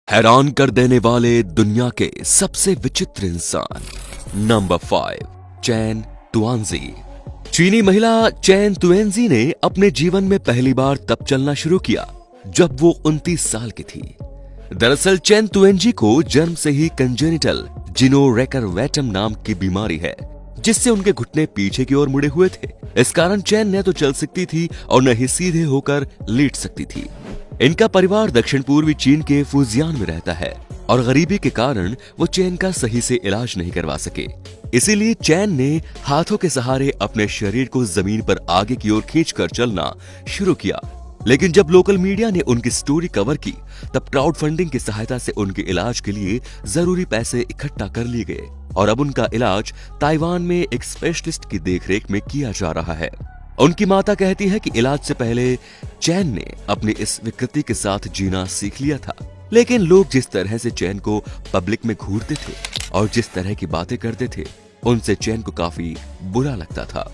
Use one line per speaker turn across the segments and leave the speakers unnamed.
हैरान कर देने वाले दुनिया के सबसे विचित्र इंसान। नंबर 5, चैन तुआनजी। चीनी महिला चैन तुएनजी ने अपने जीवन में पहली बार तब चलना शुरू किया जब वो 29 साल की थी। दरअसल चैन तुएनजी को जन्म से ही कंजेनिटल जिनोरेकरवेटम नाम की बीमारी है, जिससे उनके घुटने पीछे की ओर मुड़े हुए थे। इस कारण चैन न तो चल सकती थी और न ही सीधे होकर लेट सकती थी। इनका परिवार दक्षिण पूर्वी चीन के फुजियान में रहता है और गरीबी के कारण वो चैन का सही से इलाज नहीं करवा सके। इसीलिए चैन ने हाथों के सहारे अपने शरीर को जमीन पर आगे की ओर खींचकर चलना शुरू किया। लेकिन जब लोकल मीडिया ने उनकी स्टोरी कवर की, तब क्राउड फंडिंग की सहायता से उनके इलाज के लिए जरूरी पैसे इकट्ठा कर लिए गए और अब उनका इलाज ताइवान में एक स्पेशलिस्ट की देखरेख में किया जा रहा है। उनकी माता कहती है कि इलाज से पहले चैन ने अपनी इस विकृति के साथ जीना सीख लिया था, लेकिन लोग जिस तरह से चैन को पब्लिक में घूरते थे और जिस तरह की बातें करते थे, उनसे चैन को काफी बुरा लगता था।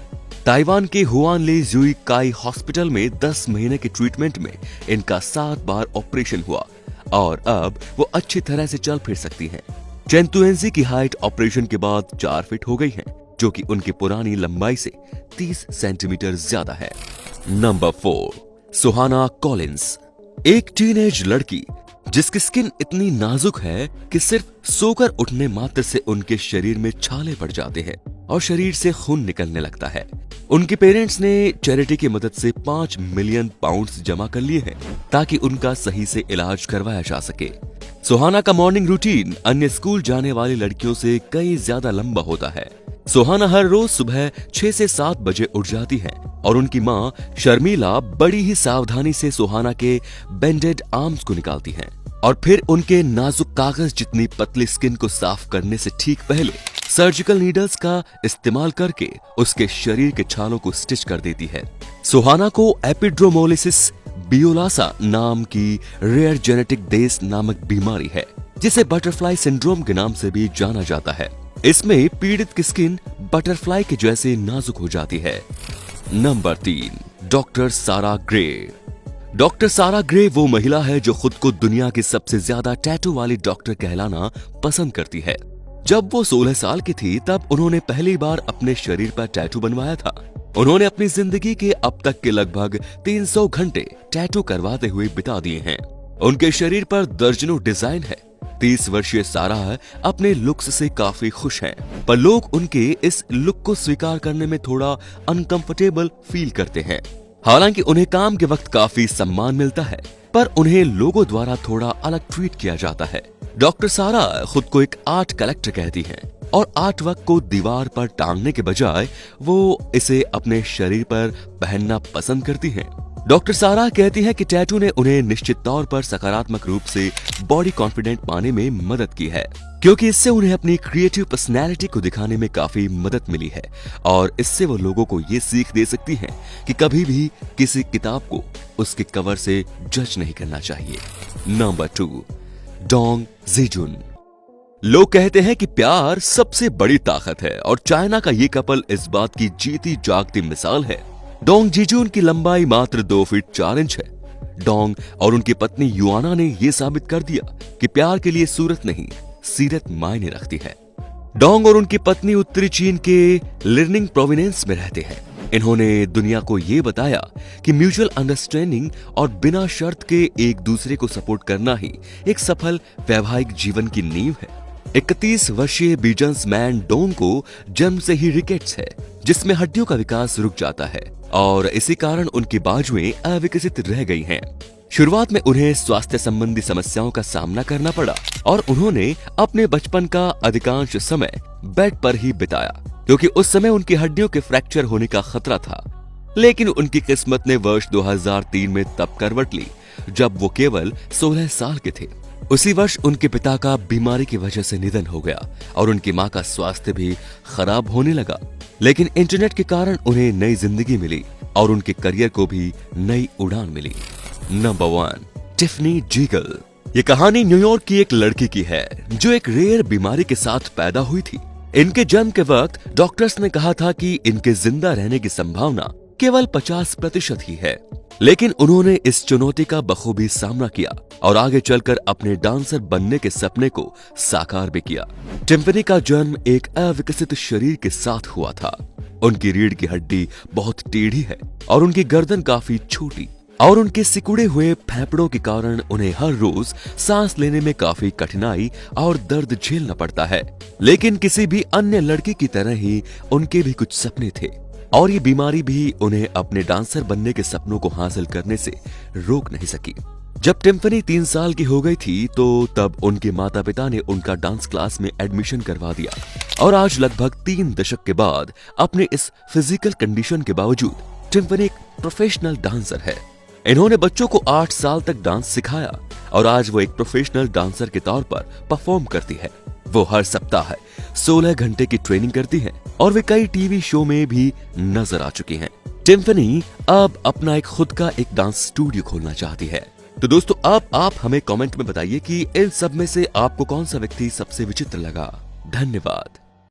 ताइवान के हुआनली जुई काई हॉस्पिटल में 10 महीने के ट्रीटमेंट में इनका 7 बार ऑपरेशन हुआ और अब वो अच्छी तरह से चल फिर सकती हैं। चैन तुएनजी की हाइट ऑपरेशन के बाद 4 फीट हो गई है, जो कि उनकी पुरानी लंबाई से 30 सेंटीमीटर ज्यादा है। नंबर 4, सुहाना कॉलिंस। एक टीनेज लड़की जिसकी स्किन इतनी नाजुक है कि सिर्फ सोकर उठने मात्र से उनके शरीर में छाले पड़ जाते हैं और शरीर से खून निकलने लगता है। उनके पेरेंट्स ने चैरिटी की मदद से 5 मिलियन पाउंड्स जमा कर लिए हैं ताकि उनका सही से इलाज करवाया जा सके। सुहाना का मॉर्निंग रूटीन अन्य स्कूल जाने वाली लड़कियों से कई ज्यादा लंबा होता है। सुहाना हर रोज सुबह 6 से 7 बजे उठ जाती हैं और उनकी माँ शर्मिला बड़ी ही सावधानी से सुहाना के बेंडेड आर्म्स को निकालती हैं और फिर उनके नाजुक कागज जितनी पतली स्किन को साफ करने से ठीक पहले सर्जिकल नीडल्स का इस्तेमाल करके उसके शरीर के छालों को स्टिच कर देती है। सुहाना को एपिड्रोमोलिसिस बियोलासा नाम की रेयर जेनेटिक डेस नामक बीमारी है, जिसे बटरफ्लाई सिंड्रोम के नाम से भी जाना जाता है। इसमें पीड़ित की स्किन बटरफ्लाई के जैसे नाजुक हो जाती है। नंबर 3, डॉक्टर सारा ग्रे। डॉक्टर सारा ग्रे वो महिला है जो खुद को दुनिया की सबसे ज्यादा टैटू वाली डॉक्टर कहलाना पसंद करती है। जब वो 16 साल की थी तब उन्होंने पहली बार अपने शरीर पर टैटू बनवाया था। उन्होंने अपनी जिंदगी के अब तक के लगभग 300 घंटे टैटू करवाते हुए बिता दिए हैं। उनके शरीर पर दर्जनों डिजाइन है। 30 वर्षीय सारा अपने लुक्स से काफी खुश हैं, पर लोग उनके इस लुक को स्वीकार करने में थोड़ा अनकंफर्टेबल फील करते हैं। हालांकि उन्हें काम के वक्त काफी सम्मान मिलता है, पर उन्हें लोगों द्वारा थोड़ा अलग ट्रीट किया जाता है। डॉक्टर सारा खुद को एक आर्ट कलेक्टर कहती हैं और आर्ट वर्क को दीवार पर टांगने के बजाय वो इसे अपने शरीर पर पहनना पसंद करती हैं। डॉक्टर सारा कहती है कि टैटू ने उन्हें निश्चित तौर पर सकारात्मक रूप से बॉडी कॉन्फिडेंट पाने में मदद की है, क्योंकि इससे उन्हें अपनी क्रिएटिव पर्सनैलिटी को दिखाने में काफी मदद मिली है और इससे वो लोगों को ये सीख दे सकती हैं कि कभी भी किसी किताब को उसके कवर से जज नहीं करना चाहिए। नंबर 2, डोंग जीजुन। लोग कहते हैं कि प्यार सबसे बड़ी ताकत है और चाइना का ये कपल इस बात की जीती जागती मिसाल है। डोंग जीजुन की लंबाई मात्र 2 फीट 4 इंच है। डोंग और उनकी पत्नी युआना ने यह साबित कर दिया कि प्यार के लिए सूरत नहीं, सीरत मायने रखती है। डोंग और उनकी पत्नी उत्तरी चीन के लिर्निंग प्रोविनेंस में रहते हैं। इन्होंने दुनिया को ये बताया कि म्यूचुअल अंडरस्टैंडिंग और बिना शर्त के एक दूसरे को सपोर्ट करना ही एक सफल वैवाहिक जीवन की नींव है। 31 वर्षीय बिजनेसमैन डोंग को जन्म से ही रिकेट्स है, जिसमें हड्डियों का विकास रुक जाता है और इसी कारण उनकी बाजुएं अविकसित रह गई हैं। शुरुआत में उन्हें स्वास्थ्य संबंधी समस्याओं का सामना करना पड़ा और उन्होंने अपने बचपन का अधिकांश समय बेड पर ही बिताया, क्योंकि उस समय उनकी हड्डियों के फ्रैक्चर होने का खतरा था। लेकिन उनकी किस्मत ने वर्ष 2003 में तब करवट ली जब वो केवल 16 साल के थे। उसी वर्ष उनके पिता का बीमारी की वजह से निधन हो गया और उनकी मां का स्वास्थ्य भी खराब होने लगा। लेकिन इंटरनेट के कारण उन्हें नई जिंदगी मिली और उनके करियर को भी नई उड़ान मिली। Number 1, Tiffany jiggle. ये कहानी न्यूयॉर्क की एक लड़की की है जो एक रेयर बीमारी के साथ पैदा हुई थी। इनके जन्म के वक्त डॉक्टर्स ने कहा था कि इनके जिंदा रहने की संभावना केवल 50% ही है। लेकिन उन्होंने इस चुनौती का बखूबी सामना किया और आगे चलकर अपने डांसर बनने के सपने को साकार भी किया। टिम्फनी का जन्म एक अविकसित शरीर के साथ हुआ था। उनकी रीढ़ की हड्डी बहुत टेढ़ी है और उनकी गर्दन काफी छोटी, और उनके सिकुड़े हुए फेफड़ों के कारण उन्हें हर रोज सांस लेने में काफी कठिनाई और दर्द झेलना पड़ता है। लेकिन किसी भी अन्य लड़के की तरह ही उनके भी कुछ सपने थे और ये बीमारी भी उन्हें अपने डांसर बनने के सपनों को हासिल करने से रोक नहीं सकी। जब टिम्फनी 3 साल की हो गई थी तो तब उनके माता पिता ने उनका डांस क्लास में एडमिशन करवा दिया और आज लगभग 3 दशक के बाद अपने इस फिजिकल कंडीशन के बावजूद टिम्फनी एक प्रोफेशनल डांसर है। इन्होंने बच्चों को 8 साल तक डांस सिखाया और आज वो एक प्रोफेशनल डांसर के तौर पर परफॉर्म करती है। वो हर सप्ताह 16 घंटे की ट्रेनिंग करती है और वे कई टीवी शो में भी नजर आ चुकी हैं। टिम्फनी अब अपना एक खुद का एक डांस स्टूडियो खोलना चाहती है। तो दोस्तों अब आप हमें कमेंट में बताइए कि इन सब में से आपको कौन सा व्यक्ति सबसे विचित्र लगा। धन्यवाद।